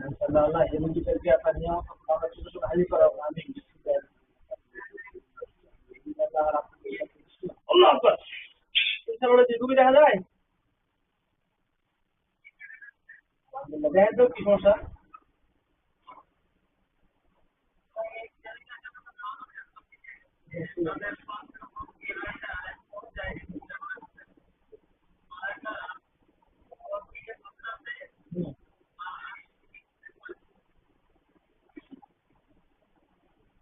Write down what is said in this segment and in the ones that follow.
इंशाल्लाह ये मुझे करके अपने आप छोटे छोटे हाली करा आमीन আল্লাহ আকবার ইনশাআল্লাহ যেটুকু দেখা যায় আলহামদুলিল্লাহ দেখেন তো কি সমস্যা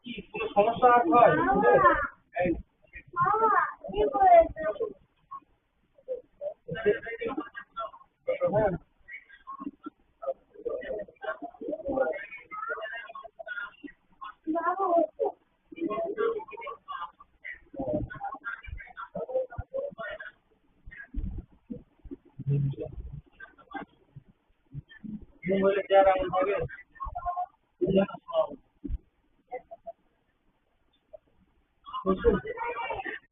কি কোনো সমস্যা হয় এই হ্যাঁ মোবাইলে যারা এমন থাকে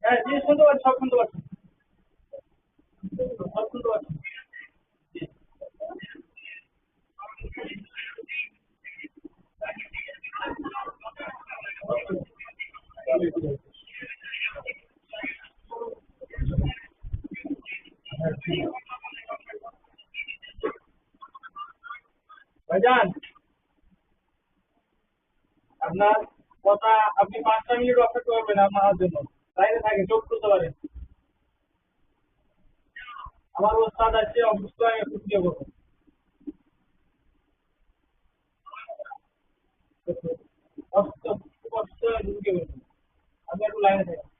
হ্যাঁ জি শুনতে পাচ্ছি সব শুনতে পাচ্ছি সব শুনতে পাচ্ছি ভাইজান আপনার কথা আপনি 5টা মিনিট অপেক্ষা করবেন আমার জন্য বাইরে থাকে চোখ খুলতে পারেন আমার ওস্তাদ আছে অসুস্থ আমি একটু দিয়ে করবো অসুস্থ খুব অসুস্থ ঢুকে বলবো আপনি একটু লাইনে থাকেন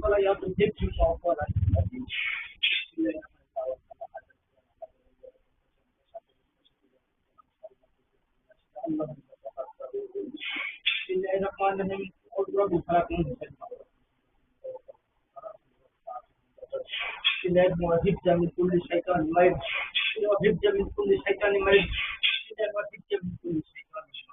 ولا يضرب يمشي ولا بسم الله الرحمن الرحيم اضرب فلا تنسى وهبت من كل شيطان مريض وهبت من كل شيطان مريض وهبت من كل شيطان مريض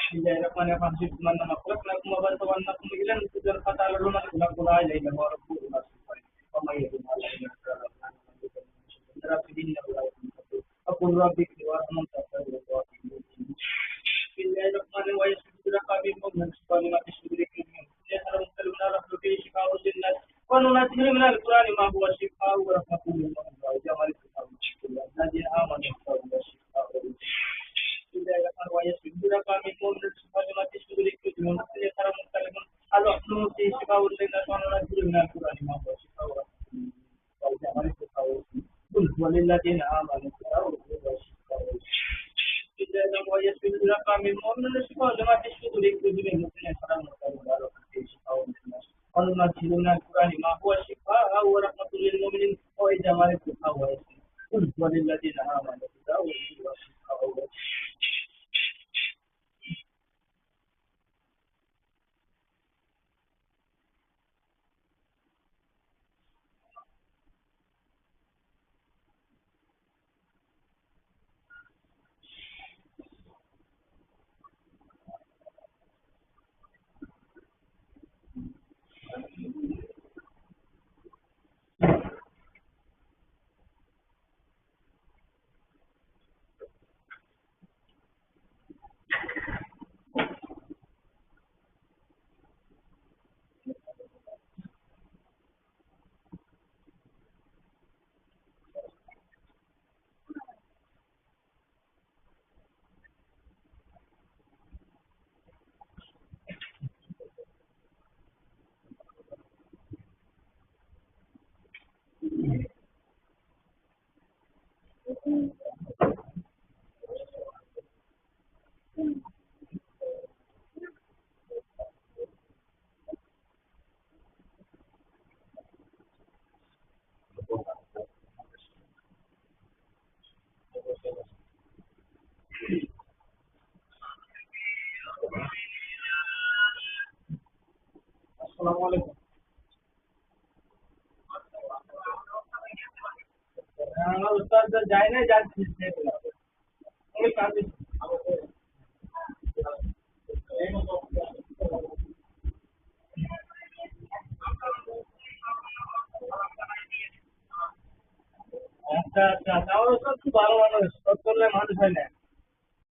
بسم الله الرحمن الرحيم شفت من خلقناكم وبلغناكم الى الكبر فتعلمون خلقنا الينا وربنا وما يدين علينا أقول ربك وأرحم بسم الله الرحمن الرحيم ويسجد رقابهم من الصالحات شريك منهم يحرم كلمنا رحمة فيه شفاء للناس وننزل من القرآن ما هو شفاء ورحمة للمؤمنين وجمال الكتاب الذين آمنوا وشفاء بسم الله الرحمن الرحيم ويسجد رقابهم من الصالحات شريك منهم يحرم كلمنا الرحمة فيه شفاء للناس وننزل من القرآن ما هو شفاء وجمال الكتاب قل هو للذين آمنوا ويسجد رقابهم من الصالحات شريك منهم يحرم كلمنا وننزل من القرآن ما هو شفاء ورحمة للمؤمنين وجمال الكتاب قل هو للذين آمنوا وشفاء আসসালামু আলাইকুম। আমার উস্তাদ যায় নাই, যাচ্ছি আমি কাজ আচ্ছা আচ্ছা আচ্ছা, আমার উস্তাদ খুব ভালো মানুষ, সব করলে মানুষ হয় না।